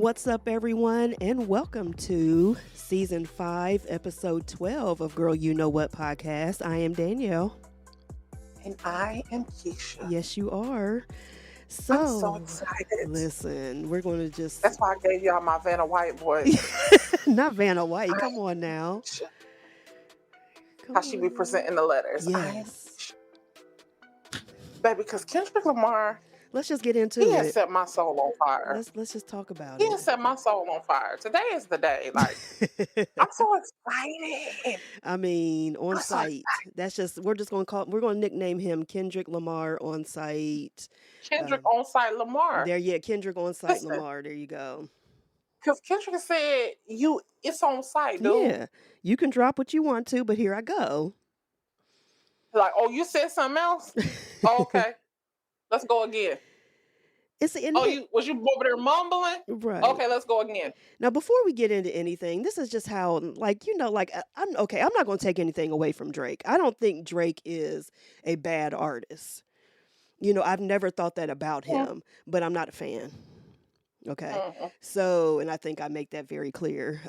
What's up, everyone, and welcome to Season 5, Episode 12 of Girl You Know What podcast. I am Danielle. And I am Keisha. Yes, you are. I'm so excited. Listen, we're going to just... That's why I gave y'all my Vanna White voice. Not Vanna White. Come on now. How she be presenting the letters. Yes. Baby, because Kendrick Lamar... Let's just get into He it. has set my soul on fire. Let's just talk about He it. has set my soul on fire. Today is the day. Like, I'm so excited. I mean, on I'm so site. That's just, we're going to nickname him Kendrick Lamar on site. Kendrick on site Lamar. Kendrick on site Lamar. There you go. Because Kendrick said, it's on site, dude. Yeah. You can drop what you want to, but here I go. Like, oh, you said something else? Oh, okay. Let's go again. Was you over there mumbling? Right. Okay, let's go again. Now, before we get into anything, this is just how, I'm not going to take anything away from Drake. I don't think Drake is a bad artist. I've never thought that about him, but I'm not a fan. Okay. So, and I think I make that very clear.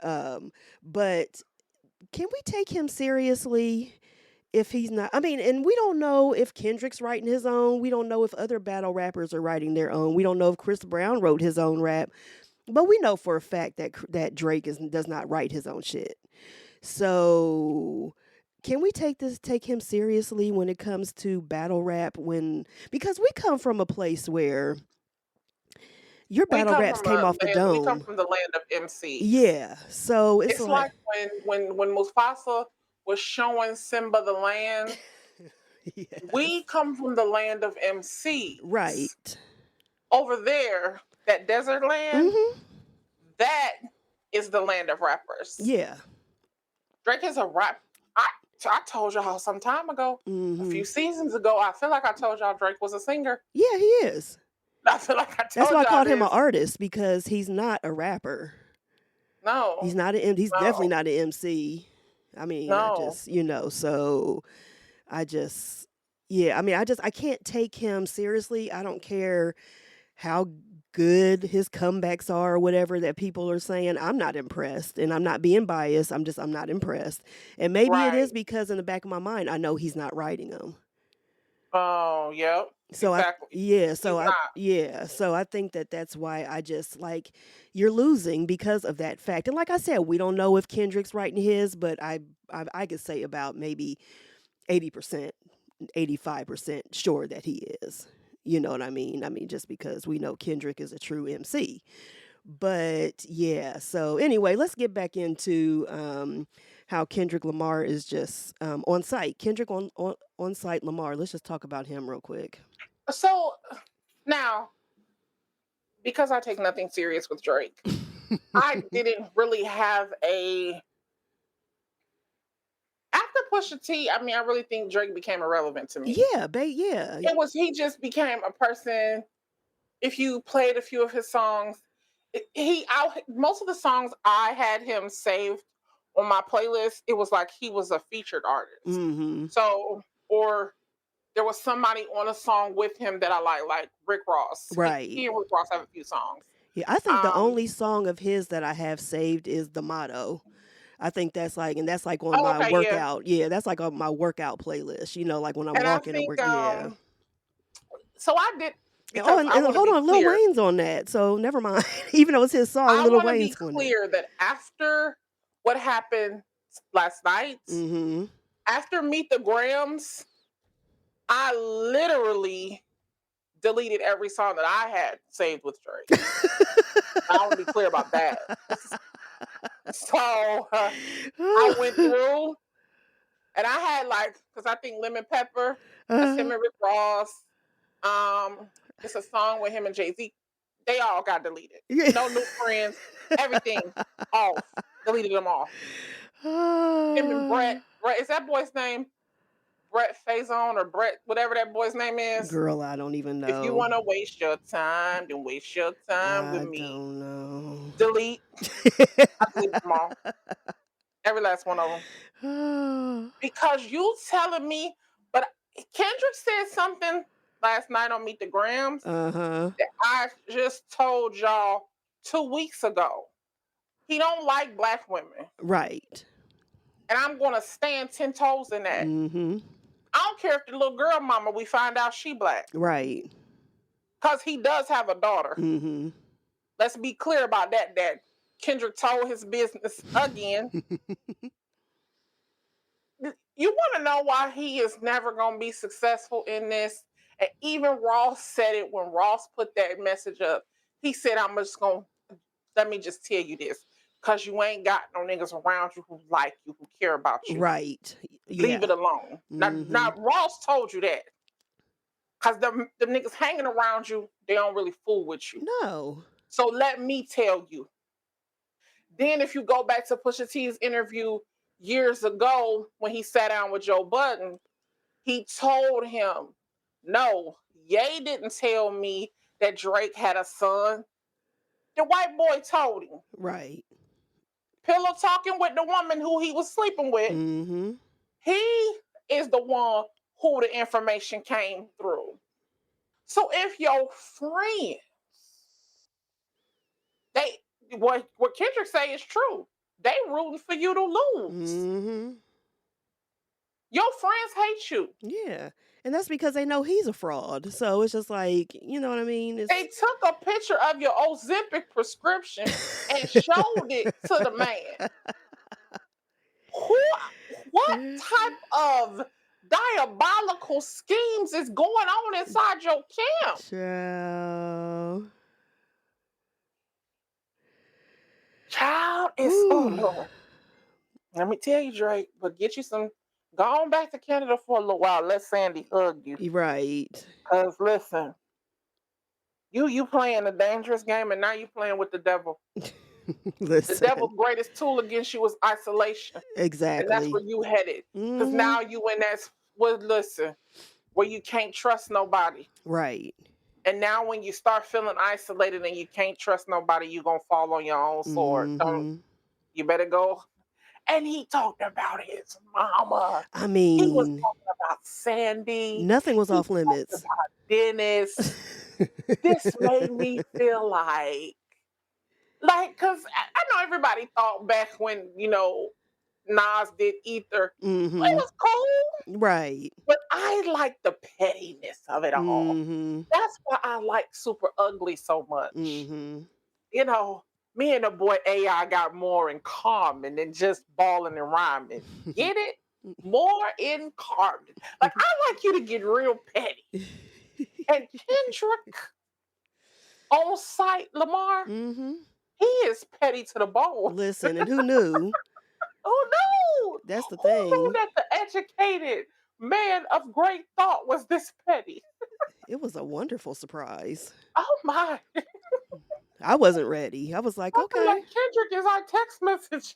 But can we take him seriously? If he's not, and we don't know if Kendrick's writing his own. We don't know if other battle rappers are writing their own. We don't know if Chris Brown wrote his own rap. But we know for a fact that Drake does not write his own shit. So can we take him seriously when it comes to battle rap? Because we come from a place where your battle raps came off the dome. We come from the land of MC. Yeah. So it's like when Mufasa was showing Simba the land. Yes. We come from the land of MC. Right. Over there, that desert land, that is the land of rappers. Yeah. Drake is a rap. I told y'all some time ago, a few seasons ago, I feel like I told y'all Drake was a singer. Yeah, he is. I feel like I told That's why I called him this. an artist, because he's not a rapper. No. He's definitely not an MC. I can't take him seriously. I don't care how good his comebacks are or whatever that people are saying. I'm not impressed, and I'm not being biased. I'm not impressed. And maybe it is because in the back of my mind, I know he's not writing them. Oh, yeah. So exactly. So I think that's why I just you're losing because of that fact. And like I said, we don't know if Kendrick's writing his, but I could say about maybe 80%, 85% sure that he is. You know what I mean? Just because we know Kendrick is a true MC. But yeah, so anyway, let's get back into how Kendrick Lamar is just on site. Kendrick on site Lamar. Let's just talk about him real quick. So now, because I take nothing serious with Drake, I didn't really have after Pusha T, I really think Drake became irrelevant to me. Yeah, yeah. He just became a person. If you played a few of his songs, most of the songs I had him saved on my playlist, it was like he was a featured artist. Mm-hmm. So, or there was somebody on a song with him that I like Rick Ross. Right. He and Rick Ross have a few songs. Yeah, I think the only song of his that I have saved is The Motto. I think that's on my workout. Yeah, that's on my workout playlist. Like when I'm walking and work. Yeah. So I did. And hold on, Lil Wayne's on that, so never mind. Even though it's his song, Lil Wayne's on it. I want to be clear that after what happened last night, after Meet the Grams, I literally deleted every song that I had saved with Drake. I want to be clear about that. So I went through, and I had because I think Lemon Pepper, that's him and Rick Ross. It's a song with him and Jay-Z. They all got deleted. Yeah. No new friends. Everything off. Deleted them all. Him and Brett. Is that boy's name? Brett Faison or Brett, whatever that boy's name is. Girl, I don't even know. If you want to waste your time, then waste your time with me. I don't know. Delete. I delete them all. Every last one of them. Because you telling me, but Kendrick said something last night on Meet the Grams that I just told y'all 2 weeks ago. He don't like black women. Right. And I'm going to stand 10 toes in that. I don't care if the little girl mama, we find out she black. Right. Because he does have a daughter. Let's be clear about that. That Kendrick told his business again. You want to know why he is never going to be successful in this? And even Ross said it when Ross put that message up. He said, I'm just going to, let me just tell you this. Because you ain't got no niggas around you who like you, who care about you. Right. Yeah. Leave it alone. Now, Ross told you that. Because the niggas hanging around you, they don't really fool with you. No. So let me tell you. Then if you go back to Pusha T's interview years ago when he sat down with Joe Budden, he told him, no, Ye didn't tell me that Drake had a son. The white boy told him. Right. Pillow talking with the woman who he was sleeping with. He is the one who the information came through. So if your friends, what Kendrick say is true, they rooting for you to lose. Your friends hate you. Yeah. And that's because they know he's a fraud. So it's just like, you know what I mean? They took a picture of your Ozempic prescription and showed it to the man. What type of diabolical schemes is going on inside your camp? Child is, oh Lord. Let me tell you, Drake, but get you some, go on back to Canada for a little while. Let Sandy hug you. Right. Because listen, you playing a dangerous game and now you playing with the devil. Listen. The devil's greatest tool against you is isolation. Exactly. And that's where you headed. Because now you in that, well, listen, where you can't trust nobody. Right. And now when you start feeling isolated and you can't trust nobody, you're going to fall on your own sword. You better go. And he talked about his mama. I mean, he was talking about Sandy. Nothing was off limits. About Dennis. This made me feel like, because I know everybody thought back when, Nas did Ether. It was cool. Right. But I like the pettiness of it all. That's why I like Super Ugly so much. Me and the boy AI got more in common than just balling and rhyming. Get it? More in common. Like, I like you to get real petty. And Kendrick on site, Lamar, he is petty to the bone. Listen, and who knew? Oh no! That's the thing. Who knew that the educated man of great thought was this petty? It was a wonderful surprise. Oh my! I wasn't ready. I was like, I okay. feel like Kendrick is our text message.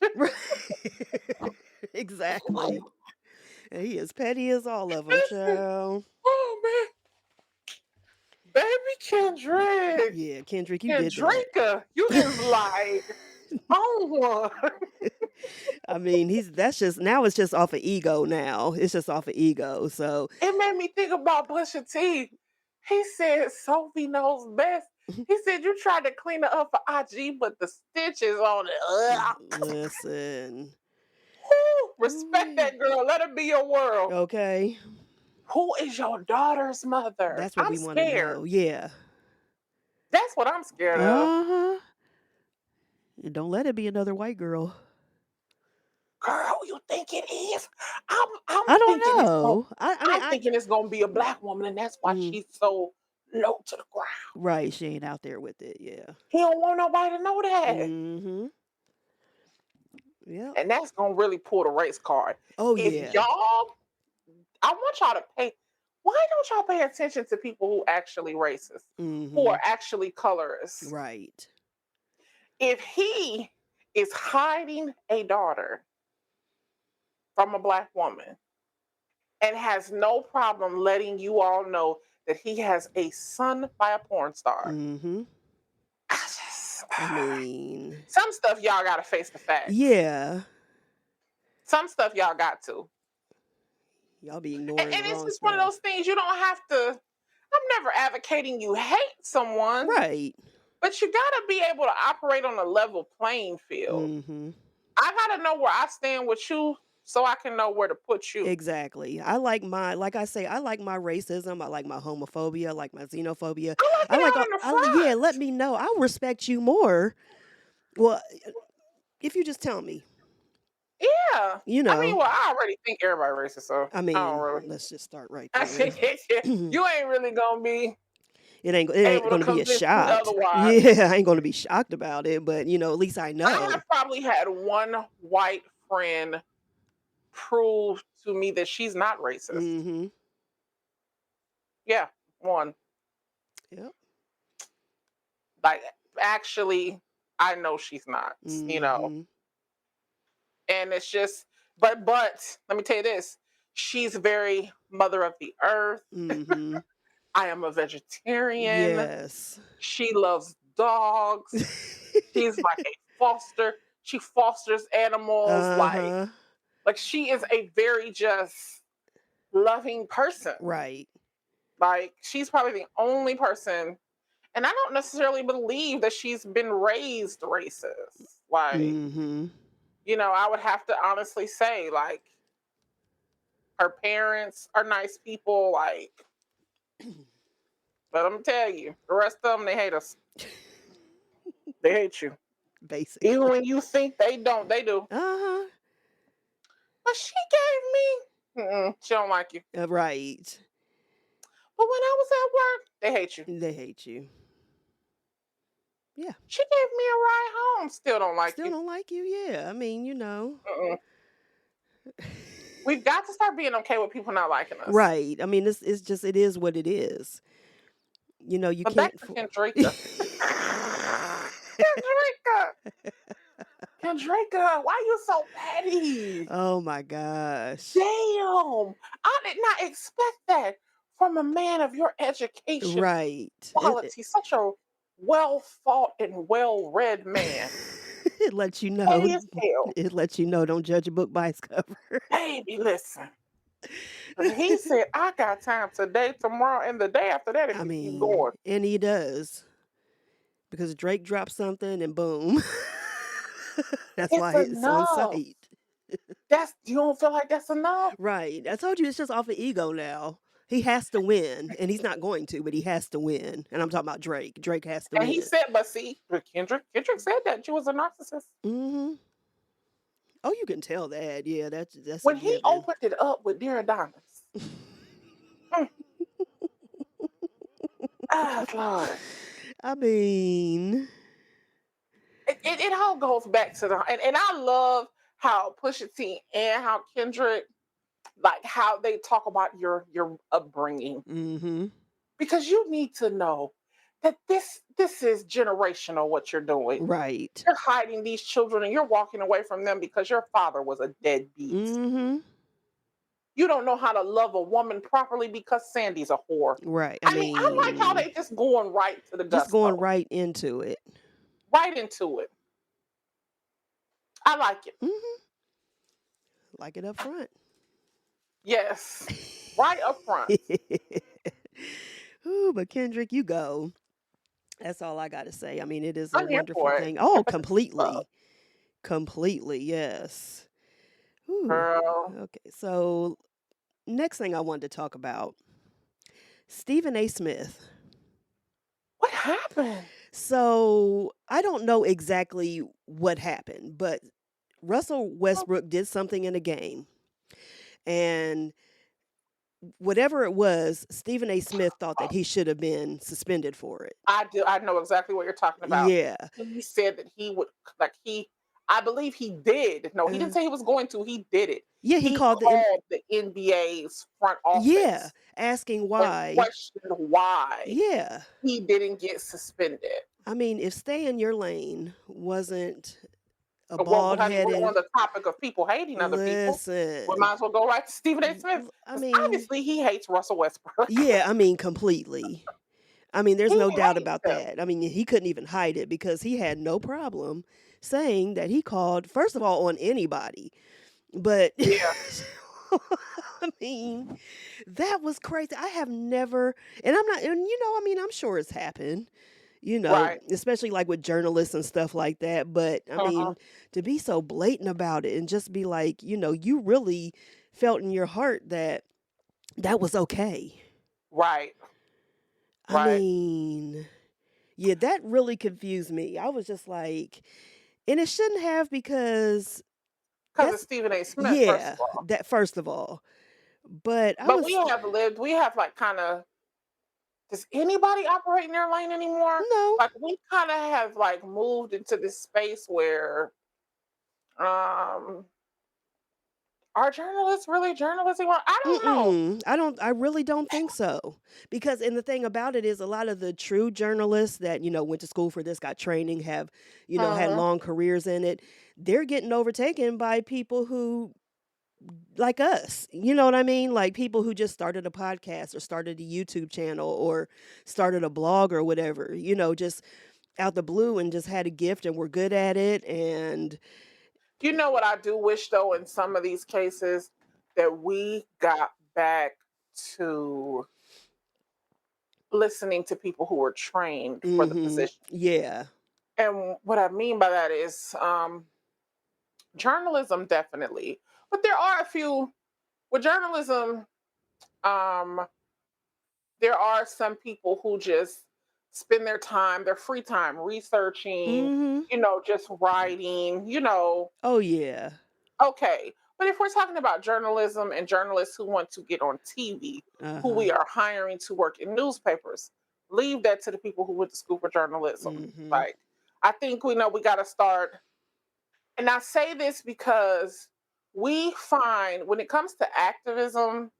Exactly. And he is petty as all of them, child. Oh man. Baby Kendrick. Yeah, Kendrick, you did that. You is like, oh one. I mean, that's just, now it's just off of ego now. It's just off of ego, so. It made me think about Pusha T. He said Sophie knows best. He said you tried to clean it up for IG, but the stitches on it. Listen. Respect that girl. Let her be your world. Okay. Who is your daughter's mother? That's what we want to know. Yeah. That's what I'm scared of. And don't let it be another white girl. Girl, who you think it is? I don't know. I'm thinking it's gonna be a black woman, and that's why she's so low to the ground. Right, she ain't out there with it. Yeah. He don't want nobody to know that. Yeah. And that's gonna really pull the race card. Oh if yeah. Y'all, I want y'all to pay. Why don't y'all pay attention to people who actually racist, who are actually colorists? Right. If he is hiding a daughter from a black woman and has no problem letting you all know that he has a son by a porn star. I mean, some stuff y'all gotta face the facts. Yeah. Some stuff y'all got to. Y'all be ignoring and it's just one of those things you don't have to. I'm never advocating you hate someone. Right. But you gotta be able to operate on a level playing field. Mm-hmm. I gotta know where I stand with you so I can know where to put you. Exactly. Like I say, I like my racism. I like my homophobia. I like my xenophobia. I like I it like, out in the yeah, let front. me know. I'll respect you more. Well, if you just tell me, Yeah. you I mean, know, well, I already think everybody racist, so I I don't mean, really. let's just start right I there. think you ain't really gonna be It ain't able to gonna be a convince me shocked. otherwise. Yeah, I ain't gonna be shocked about it, but at least I I know. have probably had one white friend prove to me that she's not racist. Mm-hmm. Yeah, one. Yep. Like, actually, I know she's not. Mm-hmm. And it's just, but let me tell you this: she's very mother of the earth. Mm-hmm. I am a vegetarian. Yes. She loves dogs. She's like a foster. She fosters animals. Uh-huh. Like she is a very just loving person. Right. Like she's probably the only person, and I don't necessarily believe that she's been raised racist. Like, Mm-hmm. I would have to honestly say, like, her parents are nice people, like, but I'm gonna tell you, the rest of them, they hate us. They hate you. Even Basically. when you think they don't, they do. Uh-huh. But she gave me, she don't like you. Right. But when I was at work, they hate you. They hate you. Yeah. She gave me a ride home, still don't like Still you. don't like you, yeah. I mean, Mm-mm. We've got to start being okay with people not liking us. Right. I mean, it's just it is what it is. You But back can't to Kendrika. Kendrika! Kendrika, why you so petty? Oh my gosh. Damn! I did not expect that from a man of your education Right. quality. Such a well thought and well read man. It lets you know. Petty as hell. It lets you know, don't judge a book by its cover. Baby, listen. And he said, I got time today, tomorrow, and the day after that if I you keep mean, going. and he does. Because Drake dropped something and boom. That's It's why it's on enough. site. You don't feel like that's enough? Right. I told you it's just off of ego now. He has to win, and he's not going to, but he has to win. And I'm talking about Drake. Drake has to And he win. said, but see, but Kendrick said that you was a narcissist. Mm-hmm. Oh, you can tell that. Yeah, that's a When he given. opened it up with Dear Adonis. Mm. Ah, Lord. I mean, It all goes back to and I love how Pusha T and how Kendrick, like how they talk about your upbringing. mm-hmm. Because you need to know that this is generational what you're doing. Right. You're hiding these children and you're walking away from them because your father was a deadbeat. Mm-hmm. You don't know how to love a woman properly because Sandy's a whore. Right. I I like how mean, they just going right to the just going gusto, right into it. right into it. I like it. Mm-hmm. Like it up front. Yes, right up front. Ooh, but Kendrick, you go. That's all I got to say. I mean, it is a I'm here wonderful for it. thing. Oh, Love. completely. Completely, yes. Ooh. Girl, Okay, so next thing I wanted to talk about Stephen A. Smith. what happened? So I don't know exactly what happened, but Russell Oh, Westbrook did something in a game. And whatever it was, Stephen A. Smith thought that he should have been suspended for it. I do. I know exactly what you're talking about. Yeah. He said that he would, like he. I believe he did. No, he didn't Uh, say he was going to. He did it. yeah, he He called called the NBA's front yeah, office asking and why. questioned why Yeah. he didn't get suspended. I mean, if stay in your lane wasn't a Well, bald honey, we're on headed, the topic of people hating other people. We listen, might as well go right to Stephen A. Smith I because mean, obviously he hates Russell Westbrook. yeah, I mean, completely. I mean, there's He no doubt hates about him. that. I mean, he couldn't even hide it because he had no problem saying that he called, first of all, on anybody. But Yeah. I mean, that was crazy. I have never, and I'm not, and I mean, I'm sure it's happened. Right. especially like with journalists and stuff like that. But I Uh-huh. mean, to be so blatant about it and just be like, you really felt in your heart that that was okay. Right. I Right. mean, yeah, that really confused me. I was just like, and it shouldn't have because Because it's that's, Stephen A. Smith, first yeah, of all. that first of all. But I But we was, have lived, we have like kind of, does anybody operate in their lane anymore? no, Like we kind of have like moved into this space where um are journalists really journalists anymore? I don't know. mm-mm, I really don't think so. Because, and the thing about it is a lot of the true journalists that, went to school for this, got training, have, had Mhm. long careers in it, they're getting overtaken by people who like us. You know what I mean? Like people who just started a podcast or started a YouTube channel or started a blog or whatever, just out the blue and just had a gift and were good at it. And You know what I do wish though in some of these cases that we got back to listening to people who were trained for the position. yeah. And what I mean by that is journalism definitely. But there are a few with journalism, um, there are some people who just spend their time, their free time researching, Mhm. just writing, Oh yeah. okay. But if we're talking about journalism and journalists who want to get on TV, who Uh-huh. we are hiring to work in newspapers, leave that to the people who went to school for journalism. Mhm. Like, I think we know we got to start. And I say this because we find when it comes to activism,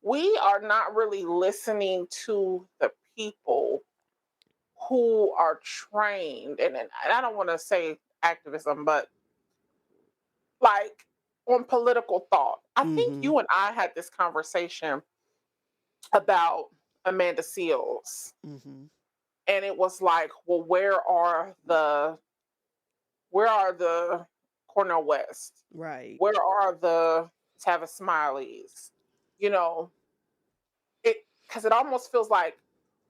we are not really listening to the people who are trained. And I don't want to say activism, but like on political thought. I think Mhm. you and I had this conversation about Amanda Seals. Mhm. And it was like, well, where are the Cornell West? Right. Where are the Tavis Smileys? You know, it because it almost feels like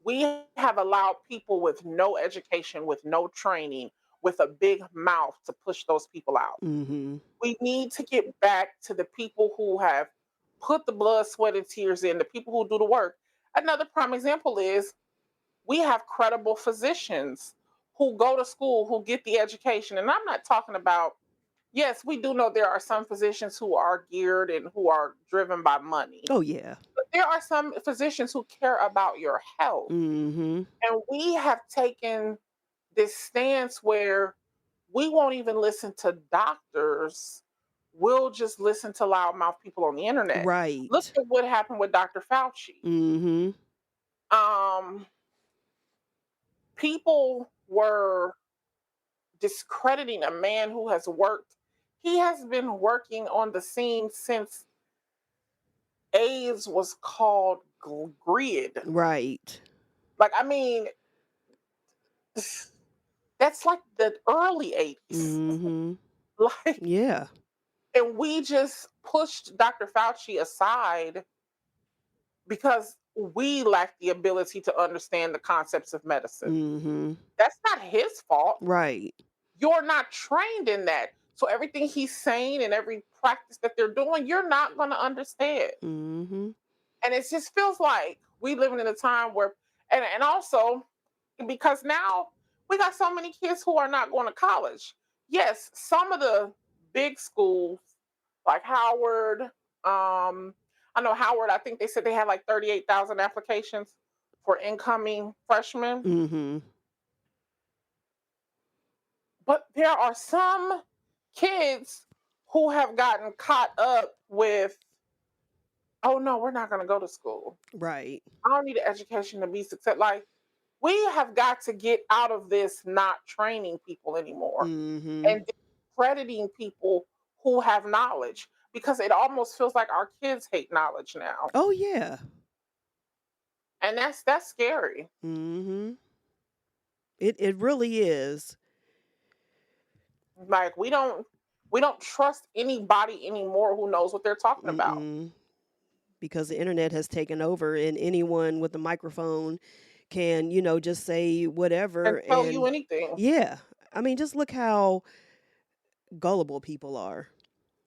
we have allowed people with no education, with no training, with a big mouth to push those people out. Mhm. We need to get back to the people who have put the blood, sweat, and tears in, the people who do the work. Another prime example is we have credible physicians who go to school, who get the education. And I'm not talking about, yes, we do know there are some physicians who are geared and who are driven by money. Oh yeah. But there are some physicians who care about your health. Mhm. And we have taken this stance where we won't even listen to doctors. We'll just listen to loudmouth people on the internet. Look Right. at what happened with Dr. Fauci. Mhm. Um, People were discrediting a man who has worked. He has been working on the scene since AIDS was called GRID. Right. Like, I mean, that's like the early 80s. Mhm. Like, Yeah. and we just pushed Dr. Fauci aside because we lack the ability to understand the concepts of medicine. Mhm. That's not his fault. Right. You're not trained in that. So everything he's saying and every practice that they're doing, you're not going to understand. Mhm. And it just feels like we living in a time where, and also because now we got so many kids who are not going to college. Yes, some of the big schools like Howard, I know Howard, I think they said they had like 38,000 applications for incoming freshmen. Mhm. But there are some kids who have gotten caught up with, oh no, we're not going to go to school. Right. I don't need an education to be successful. Like, we have got to get out of this not training people anymore Mhm. and crediting people who have knowledge because it almost feels like our kids hate knowledge now. Oh yeah. And that's scary. Mhm. It really is. Like we don't trust anybody anymore who knows what they're talking about. Mm-mm. Because the internet has taken over and anyone with a microphone can, just say And whatever. tell you And anything. yeah, I mean, just look how gullible people are.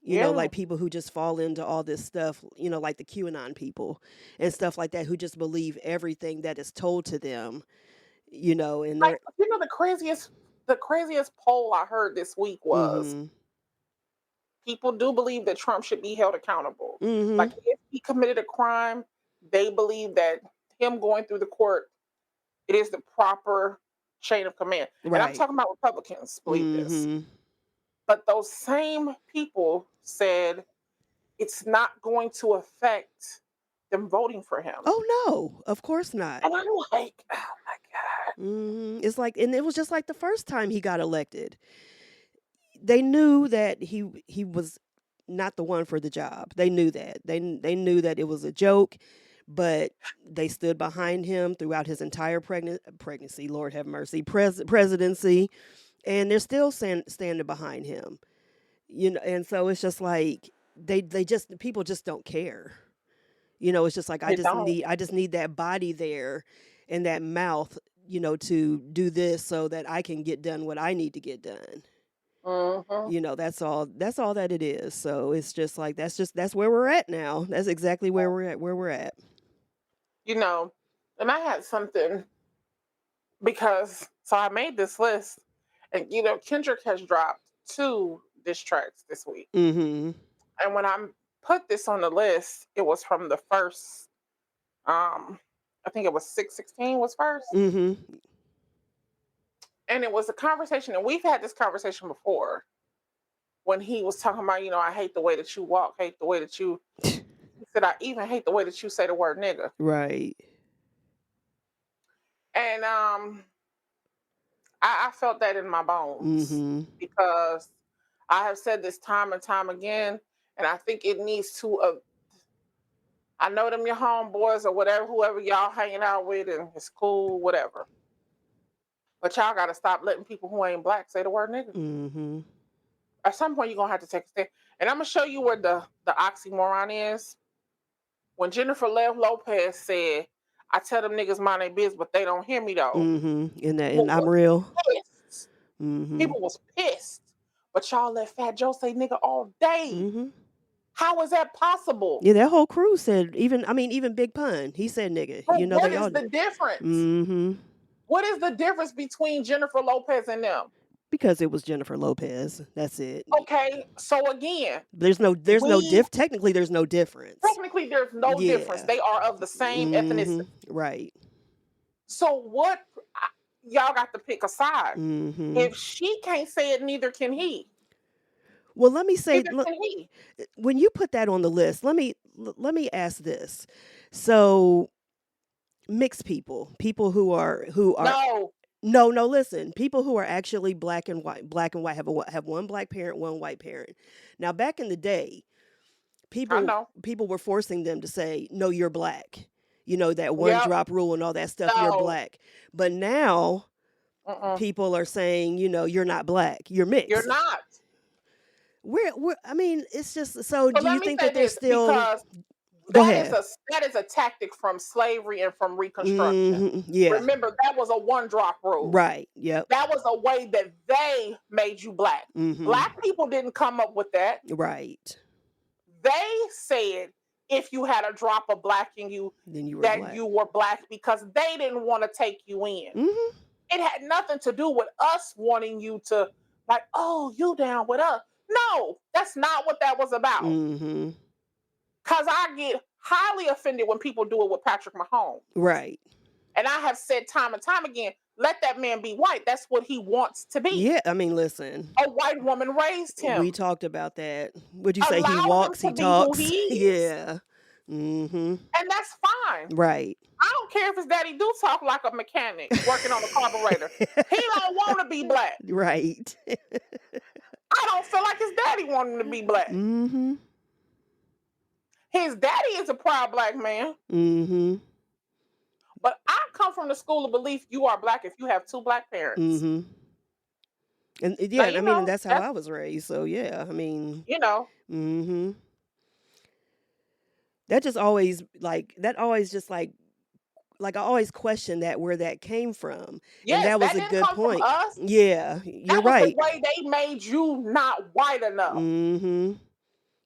Yeah. Like people who just fall into all this stuff, like the QAnon people and stuff like that, who just believe everything that is told to them, and Like, they're, the craziest poll I heard this week was mm people do believe that Trump should be held accountable. hmm, mm Like hmm, if he committed a crime, they believe that him going through the court, it is the proper chain of command. And I'm right, talking about Republicans believe mm this. hmm. But those same people said it's not going to affect them voting for him. Oh no, of course not. And I'm like, oh my God. It's like, and it was just like the first time he got elected. They knew that he was not the one for the job. They knew that. They knew that it was a joke, but they stood behind him throughout his entire pregnancy. Lord have mercy, presidency, and they're still standing behind him. And so it's just like they just people just don't care. It's just like They don't. I just need that body there and that mouth, to do this so that I can get done what I need to get done. Hmm. That's all that it is. So it's just like that's where we're at now. That's exactly where we're at. You know, and I had something because so I made this list, and Kendrick has dropped 2 diss tracks this week. Mhm. And when I put this on the list, it was from the first. I think it was 616 was first, Mhm. and it was a conversation, and we've had this conversation before when he was talking about, I hate the way that you walk, hate the way that you. He said, I even hate the way that you say the word nigga, Right. and I felt that in my bones Mhm. because I have said this time and time again, and I think it needs to. I know them your homeboys or whatever, whoever y'all hanging out with, and it's cool, whatever. But y'all got to stop letting people who ain't black say the word nigga. Mhm. At some point, you're gonna have to take a stand. And I'm gonna show you where the oxymoron is. When Jennifer Lev Lopez said, "I tell them niggas mind their business, but they don't hear me though." Mhm. And People I'm were real. pissed. Mhm. People was pissed. But y'all let Fat Joe say nigga all day. Mhm. How is that possible? Yeah, that whole crew said, even Big Pun, he said nigga. But what They is all. the difference? Mhm. What is the difference between Jennifer Lopez and them? Because it was Jennifer Lopez. That's it. Okay, so again, There's no we technically there's no difference. technically there's no difference. Yeah. They are of the same ethnicity. Right. So what? Y'all got to pick a side. Mhm. If she can't say it, neither can he. Well, let me say, Neither can he. when you put that on the list, let me ask this. So, mixed people who are No, no, no, listen, people who are actually black and white have one black parent, one white parent. Now, back in the day, I people know. people were forcing them to say, "No, you're black." That one Yep. drop rule and all that stuff, you're No. black. But now Mm-mm. people are saying, you're not black, you're You're mixed. not. I mean, it's just, so So do let you me think say that there's this still, because go that is ahead. a tactic from slavery and from Reconstruction. Yeah. Remember, that was a one drop rule. Right. Yep. That was a way that they made you black. Mhm. Black people didn't come up with that. Right. They said if you had a drop of black in you, Then you were that black. you were black because they didn't want to take you in. Mhm. It had nothing to do with us wanting you to, like, oh, you down with us. No, that's not what that was about. Mhm. Because I get highly offended when people do it with Patrick Mahomes. Right. And I have said time and time again, let that man be white. That's what he wants to be. Yeah, I mean, listen. A white woman raised We him. talked about that. Would you say he Allow him walks, to he be who talks? he is. Yeah. Mhm. And that's fine. Right. I don't care if his daddy do talk like a mechanic working on a carburetor. He don't want to be black. Right. I don't feel like his daddy wanted him to be black. Mhm. His daddy is a proud black man. Mhm. But I come from the school of belief you are black if you have 2 black parents. Mhm. And Now, yeah, I mean, and that's how that's, I was raised. So yeah, I mean, you know, mhm. That always just like like, I always questioned that where that came from, and Yes, that was that a didn't good come from point. us. Yeah, you're That was the right. way they made you not white enough. Mhm.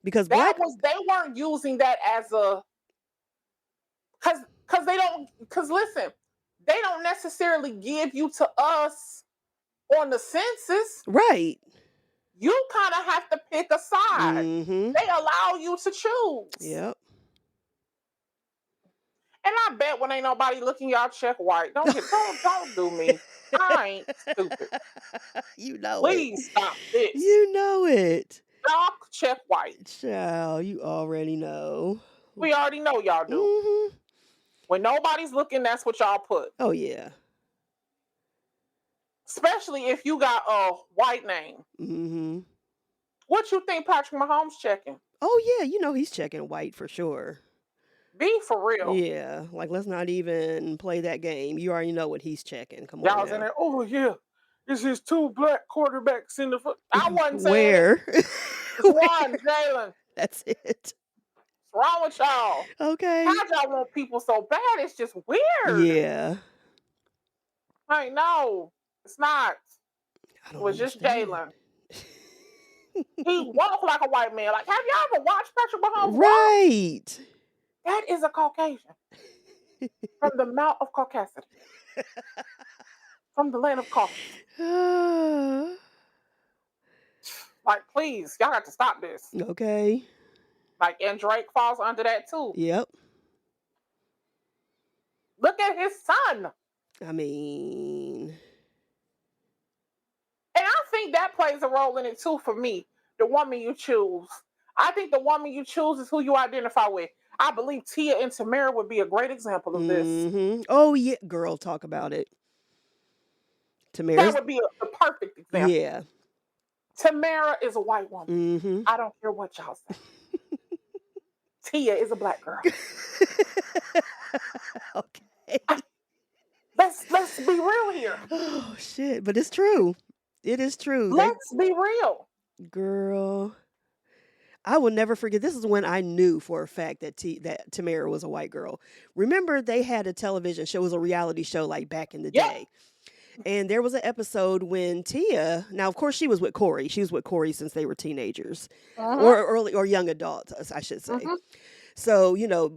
Because That black was, they weren't using that as a, because they don't, because listen, they don't necessarily give you to us on the census. right. You kind of have to pick a side. Mhm. They allow you to choose. Yep. And I bet when ain't nobody looking, y'all check white. Don't do me. I ain't stupid. You know it. Please stop this. You know it. Y'all check white. Child, you already know. We already know y'all do. Mhm. When nobody's looking, that's what y'all put. Oh yeah. Especially if you got a white name. Mhm. What you think Patrick Mahomes checking? Oh yeah, you know he's checking white for sure. Be for real. Yeah, like let's not even play that game. You already know what he's checking. Come Y'all on was in now. there. Oh yeah, this is two black quarterbacks in the foot. I wasn't saying it. Where? It's Where? one, Jalen. That's it. What's wrong with y'all? How Okay. y'all want people so bad? It's just weird. Yeah. Like, no, it's not. I It don't was just understand. Jalen. He walked like a white man. Like, have y'all ever watched Patrick Mahomes walk? Right. That is a Caucasian from the mount of Caucasity, from the land of Caucasus. Like, please, y'all got to stop this. Okay. Like, and Drake falls under that too. Yep. Look at his son. I mean, And I think that plays a role in it too for me. The woman you choose. I think the woman you choose is who you identify with. I believe Tia and Tamara would be a great example of this. Oh yeah, girl, talk about it. That Tamara's, would be the perfect example. yeah. Tamara is a white woman. Mm-hmm. I don't care what y'all say. Tia is a black girl. Okay. Let's be real here. Oh shit, but it's true. It is true. They Let's be real. girl. I will never forget. This is when I knew for a fact that that Tamara was a white girl. Remember, they had a television show, it was a reality show like back in the Yep. day. And there was an episode when Tia, now of course she was with Corey. She was with Corey since they were teenagers, or early or young adults, I should say. So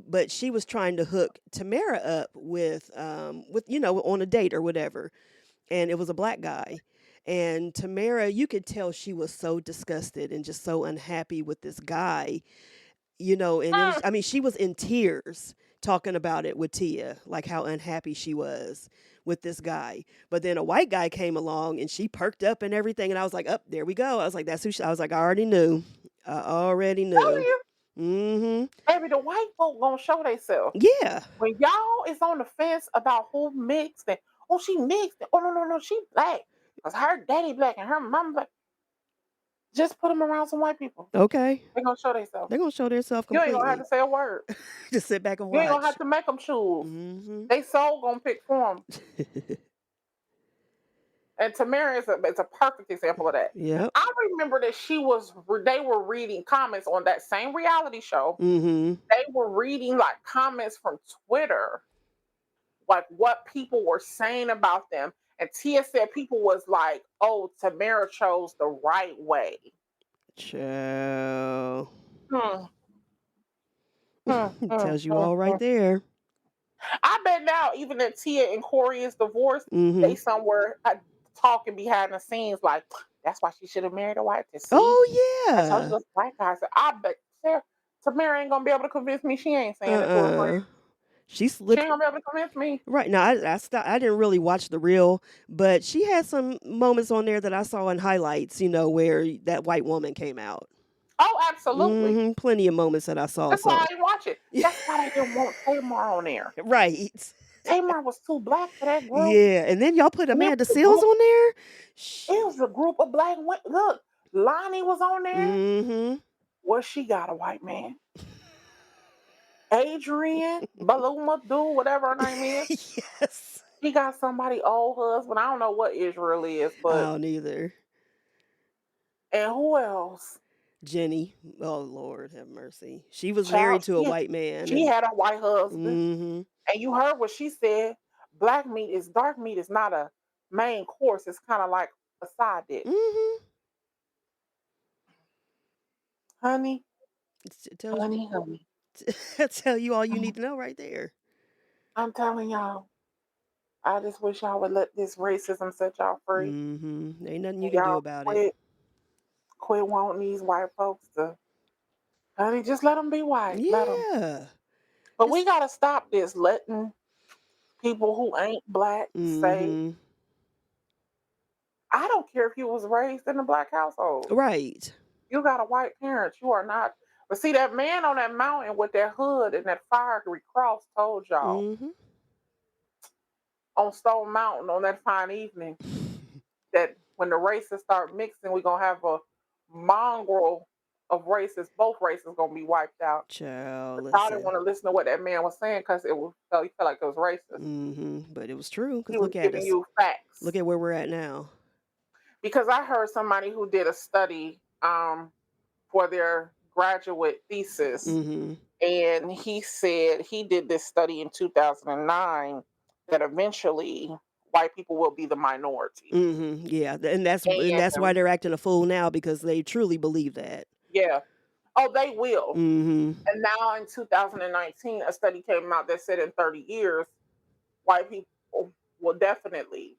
but she was trying to hook Tamara up with on a date or whatever, and it was a black guy. And Tamara, you could tell she was so disgusted and just so unhappy with this guy, and it was, I mean, she was in tears talking about it with Tia, like how unhappy she was with this guy. But then a white guy came along and she perked up and everything. And I was like, up, there we go. I was like, that's who I was like, I already knew. I already knew. Mm-hmm. Baby, the white folk gonna show themselves. Yeah. When y'all is on the fence about who mixed and oh she mixed and, oh no she black because her daddy black and her mama black. Just put them around some white people. Okay. They're gonna show themselves. They're gonna show themselves You ain't gonna have completely. to say a word. Just sit back and You ain't gonna watch. have to make them choose. Mm-hmm. They soul gonna pick for them. And Tamara is a perfect example of that. Yep. I remember that they were reading comments on that same reality show. Mm-hmm. They were reading like comments from Twitter, like what people were saying about them. And Tia said people was like, oh, Tamara chose the right way. Ciao. Hmm. Tells you all right there. I bet now, even if Tia and Corey is divorced, Mm-hmm. they somewhere talking behind the scenes like, that's why she should have married a white. See? Oh I told you yeah. those black guys. I bet Tamara ain't gonna be able to convince me. She ain't saying it to her friend. She She slipped. ain't gonna be able to convince me. Right now, I didn't really watch the reel, but she had some moments on there that I saw in highlights. Where that white woman came out. Oh, absolutely. Mm-hmm. Plenty of moments that I saw. That's why So I didn't watch it. That's why they didn't want Tamar on there. right. Tamar was too black for that group. Yeah, and then y'all put And Amanda Seals on there. it was a group of black women. Look, Lonnie was on there. Mm-hmm. Well, she got a white man. Adrian, Baluma, whatever her name is. Yes. She got somebody old husband. I don't know what Israel is, I but don't either. and who else? Jenny. Oh Lord, have mercy. She was married to a white man. She had a white husband. Mm-hmm. And you heard what she said. Dark meat is not a main course. It's kind of like a side dish. Mhm. Honey, It tells you honey. tell you all you Mhm. need to know right there. I'm telling y'all, I just wish y'all would let this racism set y'all free. Mhm. Ain't nothing you And can do y'all about it. quit wanting these white folks to, honey, just let them be white. Let them. Yeah. But we Just got to stop this letting people who ain't black say, mhm. I don't care if you was raised in a black household. Right. You got a white parent. You are not. But see, that man on that mountain with that hood and that fiery cross told y'all Mhm. on Stone Mountain on that fine evening that when the races start mixing, we're going to have a mongrel of races. Both races going to be wiped out. Child, But y'all didn't listen. want to listen to what that man was saying because he felt like it was racist. Mhm. But it was true He cuz was look at giving us. you facts. Look at where we're at now. Because I heard somebody who did a study for their graduate thesis, Mhm. and he said he did this study in 2009 that eventually white people will be the minority. Mhm. Yeah, and that's why And they're acting a fool now because they truly believe that. yeah, oh, they will. Mhm. And now in 2019, a study came out that said in 30 years, white people will definitely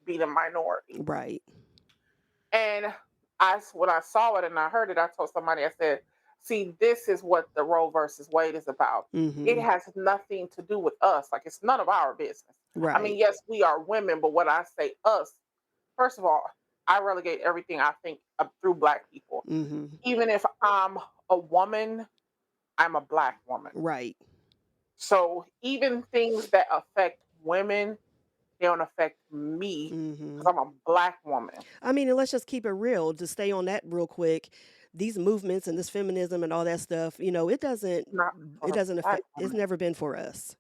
be the minority. Right. And when I saw it and I heard it, I told somebody, I said, see, this is what the Roe versus Wade is about. It Mhm. has nothing to do with us. Like, it's none of our business. I mean, Right. yes, we are women, but when I say us, first of all, I relegate everything I think through black people. Mhm. Even if I'm a woman, I'm a black woman. Right. So even things that affect women, they don't affect me because Mhm. I'm a black woman. I mean, and let's just keep it real. To stay on that real quick, these movements and this feminism and all that stuff, Not it for a doesn't black affect. It's woman. never been for us.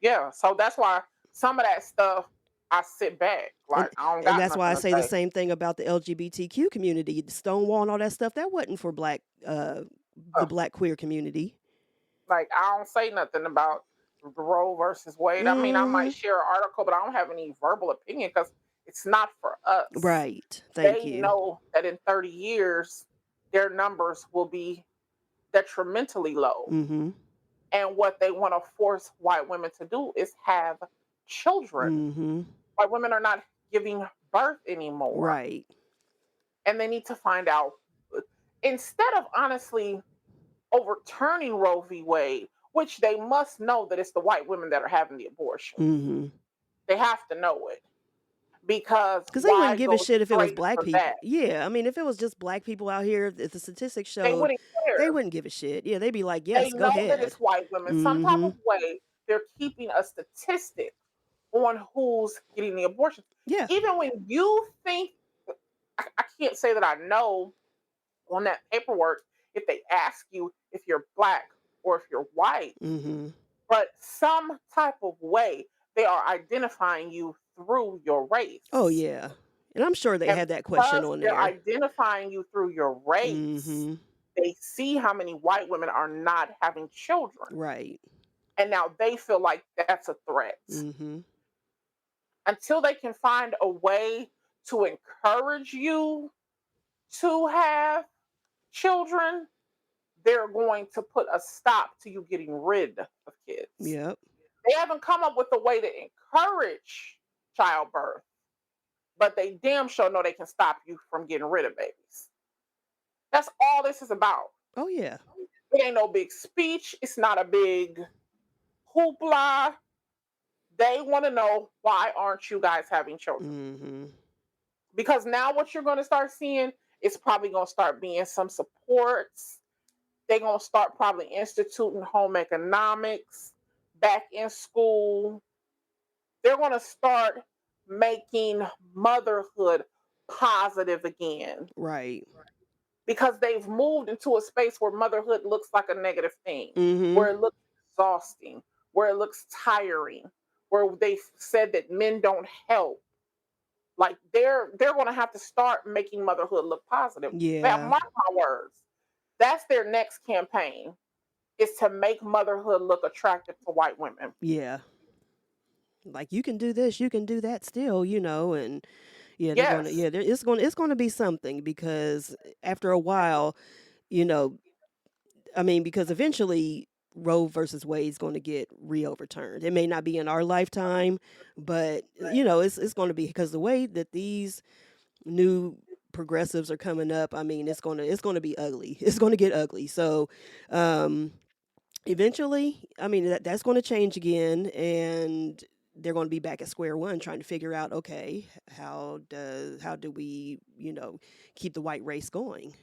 Yeah, so that's why some of that stuff I sit back And like I don't and got that's why nothing I to say the say. same thing about the LGBTQ community, the Stonewall and all that stuff. That wasn't for the Uh, black queer community. like I don't say nothing about Roe versus Wade. I mean, I might Mhm. share an article, but I don't have any verbal opinion because it's not for us. Right. Thank They you. know that in 30 years their numbers will be detrimentally low. Mhm. And what they want to force white women to do is have children. Mhm. White women are not giving birth anymore. Right. And they need to find out instead of honestly overturning Roe v. Wade, which they must know that it's the white women that are having the abortions. Mhm. They have to know it because Because they wouldn't why give a go shit if it was straight black for that? people. Yeah, I mean, if it was just black people out here, if the statistics They showed, wouldn't they care. wouldn't give a shit. Yeah, they'd be like, They yes, go know that it's ahead. white women. Some type Mm-hmm. of way, they're keeping a statistic on who's getting the abortion. Yeah. Even when you think, I can't say that I know on that paperwork if they ask you if you're black or if you're white, Mm-hmm. but some type of way they are identifying you through your Oh race. yeah. And I'm sure they And had that question because on they're there. identifying you through your race, Mm-hmm. they see how many white women are not having children. Right. And now they feel like that's a threat. Mm-hmm. Until they can find a way to encourage you to have children, they're going to put a stop to you getting rid of kids. Yep. They haven't come up with a way to encourage childbirth, but they damn sure know they can stop you from getting rid of babies. That's all this is about. Oh yeah. It ain't no big speech. It's not a big hoopla. They want to know why aren't you guys having children? Mm-hmm. Because now what you're going to start seeing is probably going to start being some supports. They're going to start probably instituting home economics back in school. They're going to start making motherhood positive again Right. because they've moved into a space where motherhood looks like a negative thing, Mm-hmm. where it looks exhausting, where it looks tiring, where they've said that men don't help. Like they're going to have to start making motherhood look positive. That Yeah. mark my words. That's their next campaign. is to make motherhood look attractive to white women. Yeah. Like, you can do this, you can do that still, and yeah, they're gonna Yes. yeah, it's gonna be something because after a while, you know, I mean, because eventually Roe versus Wade is going to get re-overturned. It may not be in our lifetime, but it's going to be because the way that these new progressives are coming up. I mean, it's going to be ugly. It's going to get ugly. So, um, eventually, I mean that's going to change again, and they're going to be back at square one trying to figure out, okay, how do we keep the white race going?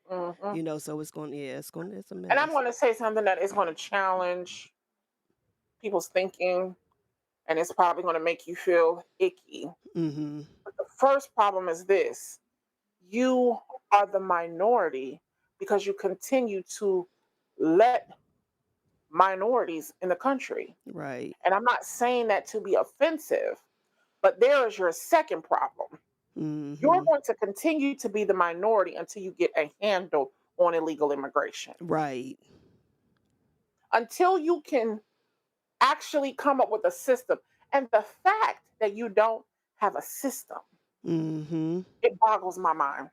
Hmm. So it's a And I'm mess. going to say something that is going to challenge people's thinking, and it's probably going to make you feel icky. Mm-hmm. But the first problem is this: you are the minority because you continue to let minorities in the country. Right. And I'm not saying that to be offensive, but there is your second problem. You're Mm-hmm. going to continue to be the minority until you get a handle on illegal immigration. Right. Until you can actually come up with a system. And the fact that you don't have a system, Mm-hmm. it boggles my mind.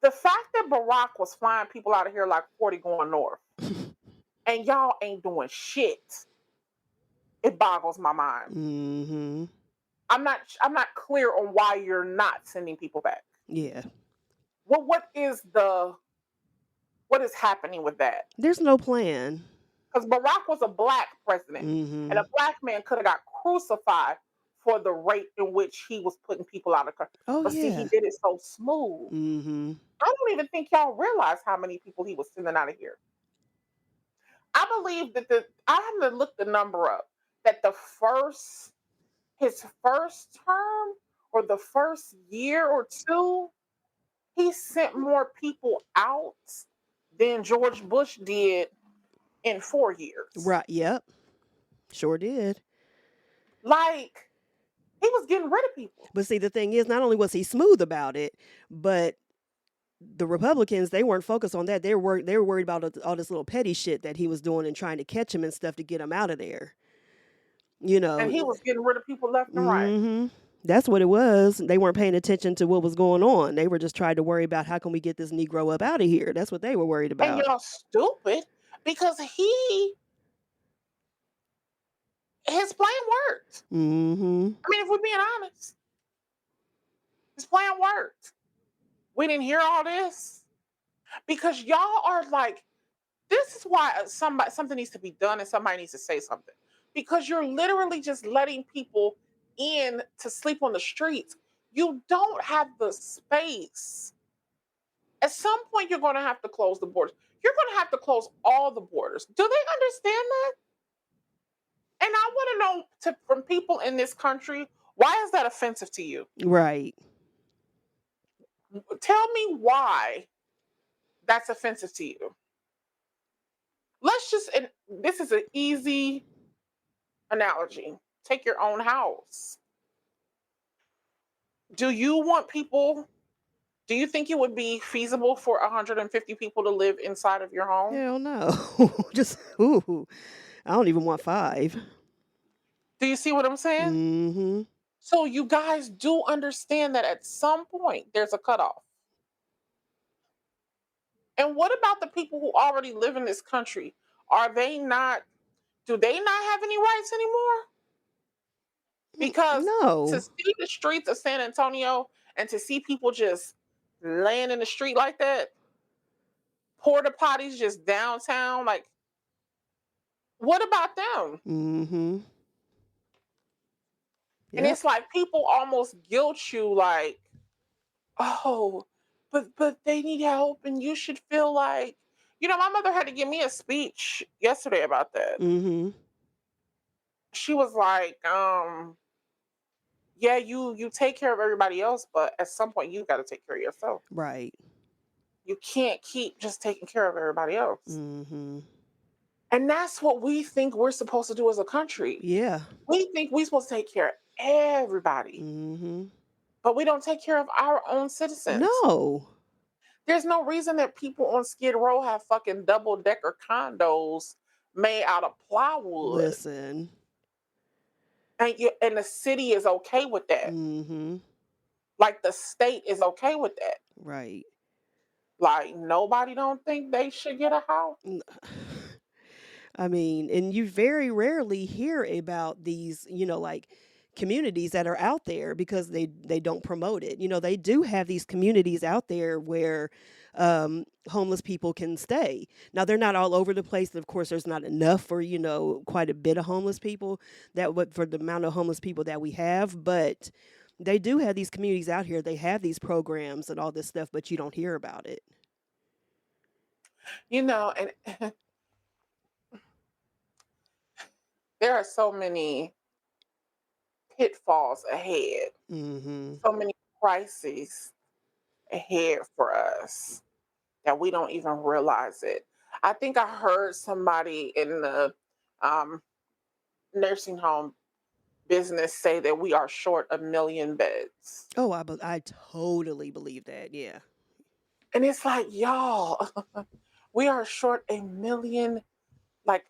The fact that Barack was flying people out of here like 40 going north and y'all ain't doing shit, it boggles my mind. Mm-hmm. I'm not clear on why you're not sending people back. Yeah. Well, what is happening with that? There's no plan. Because Barack was a black president, and Mm-hmm. a black man could have got crucified for the rate in which he was putting people out of country. Oh But see, he yeah. did it so smooth. Mm-hmm. I don't even think y'all realize how many people he was sending out of here. I believe that I have to look the number up. That his first term or the first year or two, he sent more people out than George Bush did in 4 years. Right. Yep. Sure did. Like, he was getting rid of people. But see, the thing is, not only was he smooth about it, but the Republicans, they weren't focused on that. They were worried about all this little petty shit that he was doing and trying to catch him and stuff to get him out of there. You And know. he was getting rid of people left and right. Mm-hmm. That's what it was. They weren't paying attention to what was going on. They were just trying to worry about how can we get this Negro up out of here. That's what they were worried And about. y'all stupid because his plan worked. Mm-hmm. I mean, if we're being honest, his plan worked. We didn't hear all this because y'all are like, this is why something needs to be done and somebody needs to say something because you're literally just letting people in to sleep on the streets. You don't have the space. At some point, you're going to have to close the borders. You're going to have to close all the borders. Do they understand that? And I want to know from people in this country, why is that offensive to you? Right. Tell me why that's offensive to you. And this is an easy analogy. Take your own house. Do you want people, do you think it would be feasible for 150 people to live inside of your home? Hell no. Just ooh. I don't even want 5. Do you see what I'm saying? Mm-hmm. So you guys do understand that at some point there's a cutoff. And what about the people who already live in this country? Are they not, do they not have any rights anymore? Because to No. see the streets of San Antonio and to see people just laying in the street like that, porta potties just downtown, like, what about them? Mm-hmm. And Yep. it's like people almost guilt you, like, oh, but they need help, and you should feel like, my mother had to give me a speech yesterday about that. Mm-hmm. She was like, yeah, you take care of everybody else, but at some point you got to take care of yourself. Right. You can't keep just taking care of everybody else. Mm-hmm. And that's what we think we're supposed to do as a country. Yeah. We think we're supposed to take care of everybody, Mm-hmm. but we don't take care of our own citizens. No. There's no reason that people on Skid Row have fucking double-decker condos made out of plywood. Listen. And the city is okay with that. Mhm. Like, the state is okay with that. Right. Like, nobody don't think they should get a house. N I mean, and you very rarely hear about these, like communities that are out there because they don't promote it. They do have these communities out there where homeless people can stay. Now they're not all over the place. Of course, there's not enough for quite a bit of homeless people that would for the amount of homeless people that we have, but they do have these communities out here. They have these programs and all this stuff, but you don't hear about it. And there are so many pitfalls ahead, Mhm. so many crises ahead for us that we don't even realize it. I think I heard somebody in the um, nursing home business say that we are short a million beds. Oh, I totally believe that. Yeah. And it's like, y'all, we are short a million, like,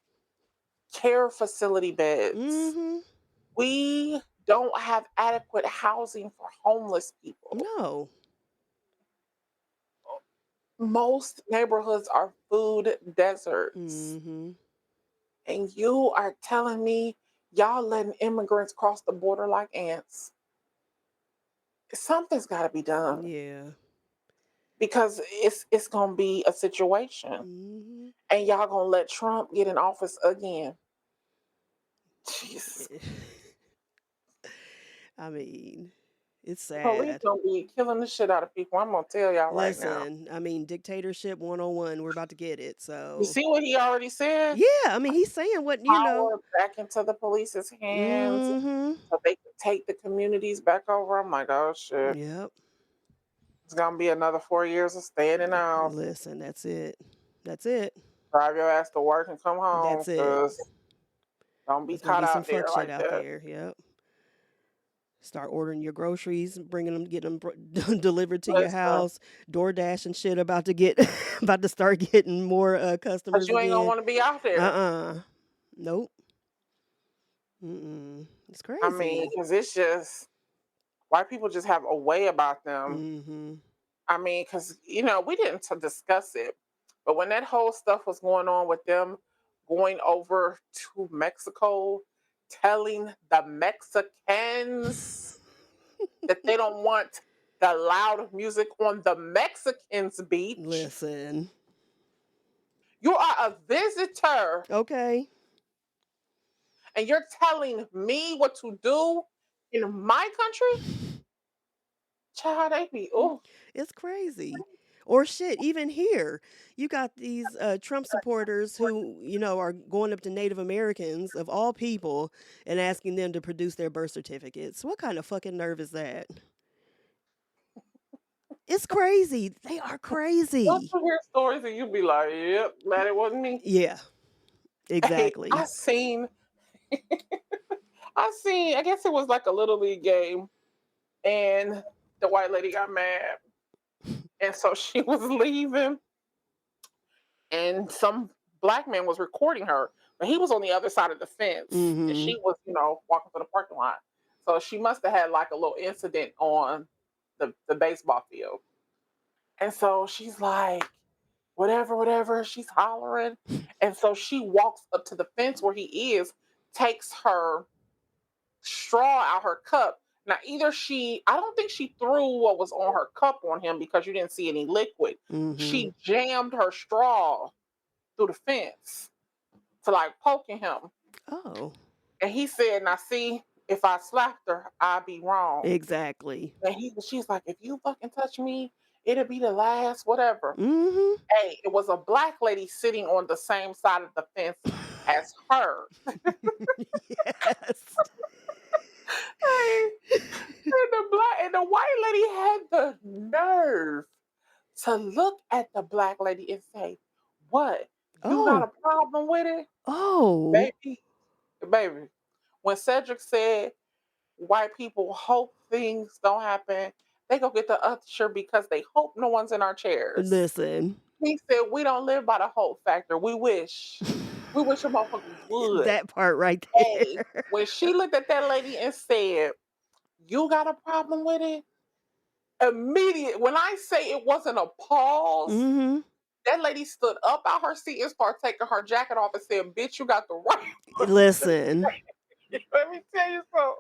care facility beds. Mhm. We don't have adequate housing for homeless people. No. Most neighborhoods are food deserts. Mhm. And you are telling me y'all letting immigrants cross the border like ants. Something's got to be done Yeah. because it's going to be a situation. Mhm. And y'all going to let Trump get in office again. Jesus. I mean, it's Police sad. going to be killing the shit out of people. I'm going to tell y'all right now. Listen, I mean, dictatorship 101, we're about to get it. You So, see what he already said? yeah, I mean, he's saying what. Power back into the police's hands Mhm. so they can take the communities back over. I'm like, oh shit. Yep. It's gonna be another 4 years of staying in the house. Listen, that's it. That's it. Drive your ass to work and come home, That's it. cause don't be There's gonna caught be some out fuck there shit like out that. there. Yep. Start ordering your groceries, bringing them, getting them delivered to your Listen, house. DoorDash and shit about to get, about to start getting more cause customers you ain't gonna again. want to be out there. Nope. It's I mean, crazy. cause it's just white people just have a way about them. Mhm. I mean, cause we didn't discuss it, but when that whole stuff was going on with them going over to Mexico, telling the Mexicans that they don't want the loud music on the Mexicans' beach. Listen. You are a visitor Okay. and you're telling me what to do in my country? Child, they be, oh, It's crazy. Or shit, even here, you got these Trump supporters who, are going up to Native Americans of all people and asking them to produce their birth certificates. What kind of fucking nerve is that? It's crazy. They are don't crazy. you hear stories and you be like, yep, glad it wasn't me. Yeah, Hey, exactly. I guess it was like a little league game and the white lady got mad. And so she was leaving and some black man was recording her, but he was on the other side of the fence, and Mhm. she was, walking to the parking lot. So she must have had like a little incident on the baseball field, and so she's like, whatever, whatever. She's hollering, and so she walks up to the fence where he is, takes her straw out her cup. Now, I don't think she threw what was on her cup on him because you didn't see any liquid. Mhm. She jammed her straw through the fence to like poking him. Oh, And he said, now see, if I slapped her, I'd be wrong. exactly. And she's like, if you fucking touch me, it'll be the last, whatever. Mhm. Hey, it was a black lady sitting on the same side of the fence as her. Yes. Hey, and the white lady had the nerve to look at the black lady and say, what? You got a Oh. problem with it? Oh. Baby, baby. When Cedric said white people hope things don't happen they go get the usher because they hope no one's in our chairs. Listen. He said, we don't live by the hope factor. We wish. We wish a motherfucker would. That part right Hey, there. when she looked at that lady and said, you got a problem with it? Immediate. When I say it wasn't a pause, Mhm. that lady stood up out her seat and started taking her jacket off and said, bitch, you got the right. Listen. Let me tell you something.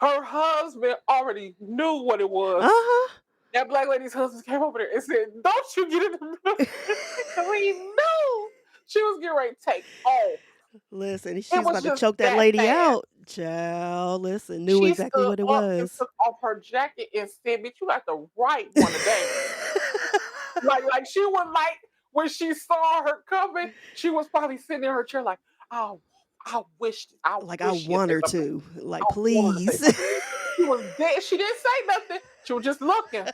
Her husband already knew what it was. Uh-huh. That black lady's husband came over there and said, don't you get in the middle. We knew she was getting ready to take off. Listen, It she's was about to just choke that that lady fast. out. Child, listen, knew She exactly stood what it up and was. took off her jacket and said, bitch, you got the right one today. like she was like, when she saw her coming, she was probably sitting in her chair like, oh, I wish Like, I want her to. Like, I want her to say please. something. She was dead. She didn't say nothing. She was just looking.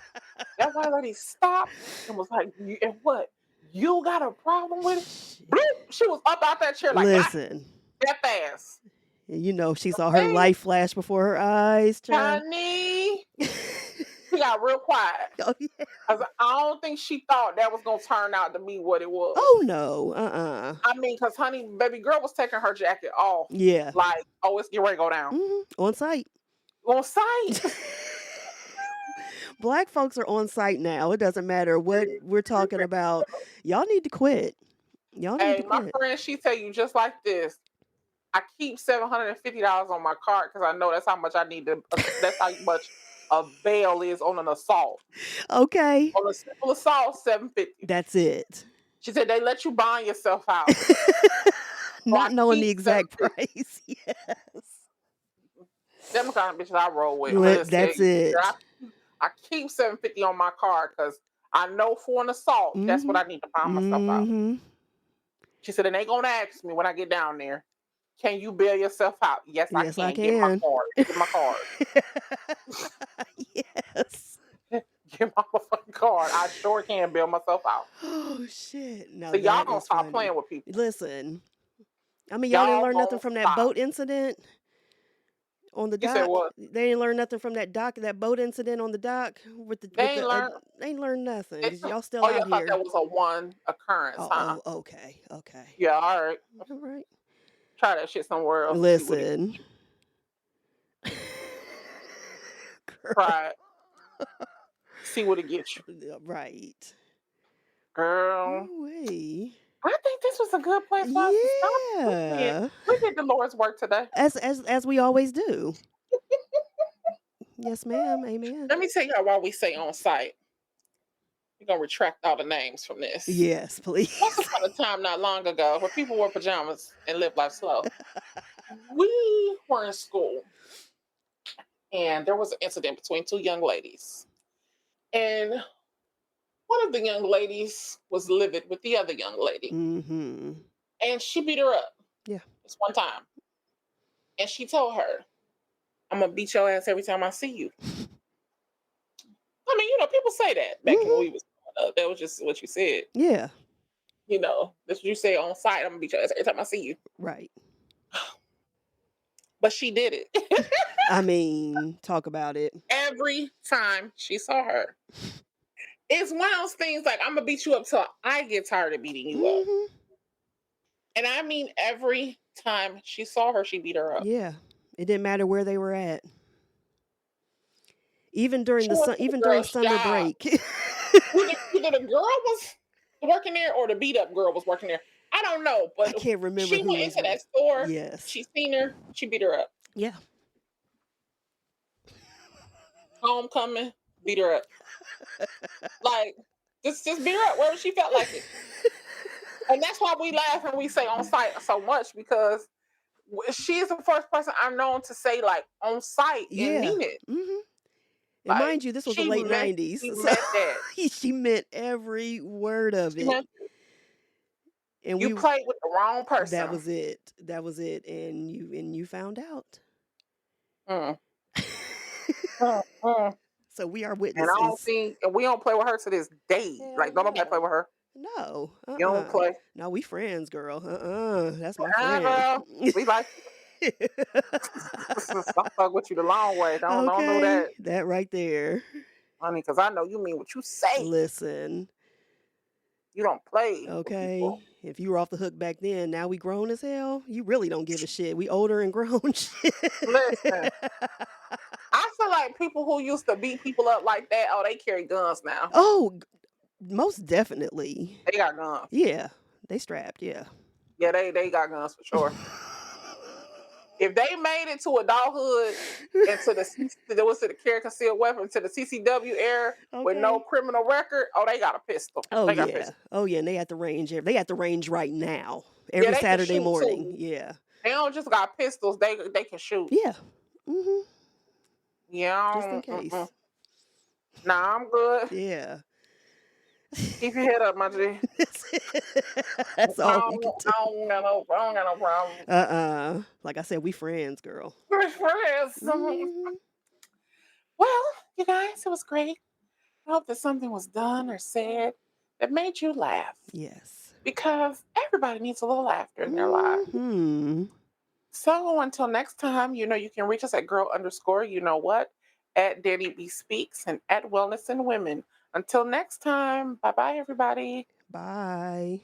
That white lady stopped and was like, and what? You got a problem with it? Bloop! She was up out that chair like Listen. that fast. You know, she saw her life flash before her eyes, child. Honey. She got real quiet. Oh, yeah. I don't think she thought that was gonna turn out to be what it was. Oh, no. I mean, because honey, baby girl was taking her jacket off. Yeah. Like, oh, it's getting ready to go down. On site. On site. Black folks are on site now. It doesn't matter what we're talking about. Y'all need to quit. Y'all need to quit. My friend, she tell you just like this. I keep $750 on my card because I know that's how much I need to. That's how much a bail is on an assault. Okay. On a simple assault, $750. That's it. She said they let you bond yourself out. Not knowing the exact price. Yes. Them kind of bitches I roll with. That's it. I keep $750 on my card because I know for an assault, that's what I need to bond myself out. She said, and they gonna ask me when I get down there, can you bail yourself out? Yes, Yes, I I can. Get my card. Get my card. Yes. Get my fucking card. I sure can bail myself out. Oh shit. No, so y'all gonna stop playing with people. Listen. I mean, y'all didn't learn nothing from that boat incident on the dock. You said what? They didn't learn nothing from that boat incident on the dock with the. They ain't learned nothing. Y'all still out here. Thought that was a one occurrence, huh? Oh, okay. Yeah, all right. Try that shit somewhere else. Listen. Try it. See what it gets you. Right. Girl. Ooh-wee. I think this was a good place for us to stop. We did the Lord's work today. As we always do. Yes, ma'am. Amen. Let me tell you why we say on site. We're gonna retract all the names from this. Yes, please. Once upon a time not long ago where people wore pajamas and lived life slow. We were in school and there was an incident between two young ladies. And one of the young ladies was livid with the other young lady. Mm-hmm. And she beat her up. Yeah. Just one time. And she told her, I'm going to beat your ass every time I see you. I mean, people say that back when we was growing up. That was just what you said. Yeah. That's what you say on site. I'm going to beat your ass every time I see you. Right. But she did it. I mean, talk about it. Every time she saw her. It's one of those things like, I'm going to beat you up till I get tired of beating you up. And I mean, every time she saw her, she beat her up. Yeah. It didn't matter where they were at. Even during summer break. Either the girl was working there or the beat up girl was working there. I don't know, but I can't remember. She went into that store. Yes. She seen her. She beat her up. Yeah. Homecoming, beat her up. Like, just beat her up wherever she felt like it. And that's why we laugh and we say on site so much, because she is the first person I've known to say like on site and mean it. Mm-hmm. And mind you, this was the late 90s. She meant every word of it. And you played with the wrong person. That was it. And you found out. So we are witnesses. And we don't play with her to this day. Like, don't nobody play with her. No. You don't play. No, we friends, girl. That's my friend. Girl. We like I'll fuck with you the long way. Don't know that. That right there. honey, because I know you mean what you say. Listen, You don't play with people. okay. If you were off the hook back then, now we grown as hell. You really don't give a shit. We older and grown. Shit. Listen, I feel like people who used to beat people up like that, oh, they carry guns now. Oh, most definitely. They got guns. Yeah, they strapped. Yeah. Yeah, they got guns for sure. If they made it to adulthood and to the carry concealed weapon to the CCW era with no Okay. criminal record, oh, they got a pistol. Oh They got a yeah. pistol. Oh yeah. And they at the range. They at the range right now. Yeah, Every they can Saturday shoot morning. too. Yeah. They don't just got pistols. They can shoot. Yeah. Mhm. Just in Yeah. case. Nah, I'm good. Yeah. Keep your head up, my G. That's all we can do. I don't got no problem. Like I said, we friends, girl. We're friends. Mhm. Well, you guys, it was great. I hope that something was done or said that made you laugh Yes. because everybody needs a little laughter in their lives. Mhm. So until next time, you can reach us at girl underscore, you know what, at DannieBSpeaks and at Wellness and Women. Until next time, bye bye, everybody. Bye.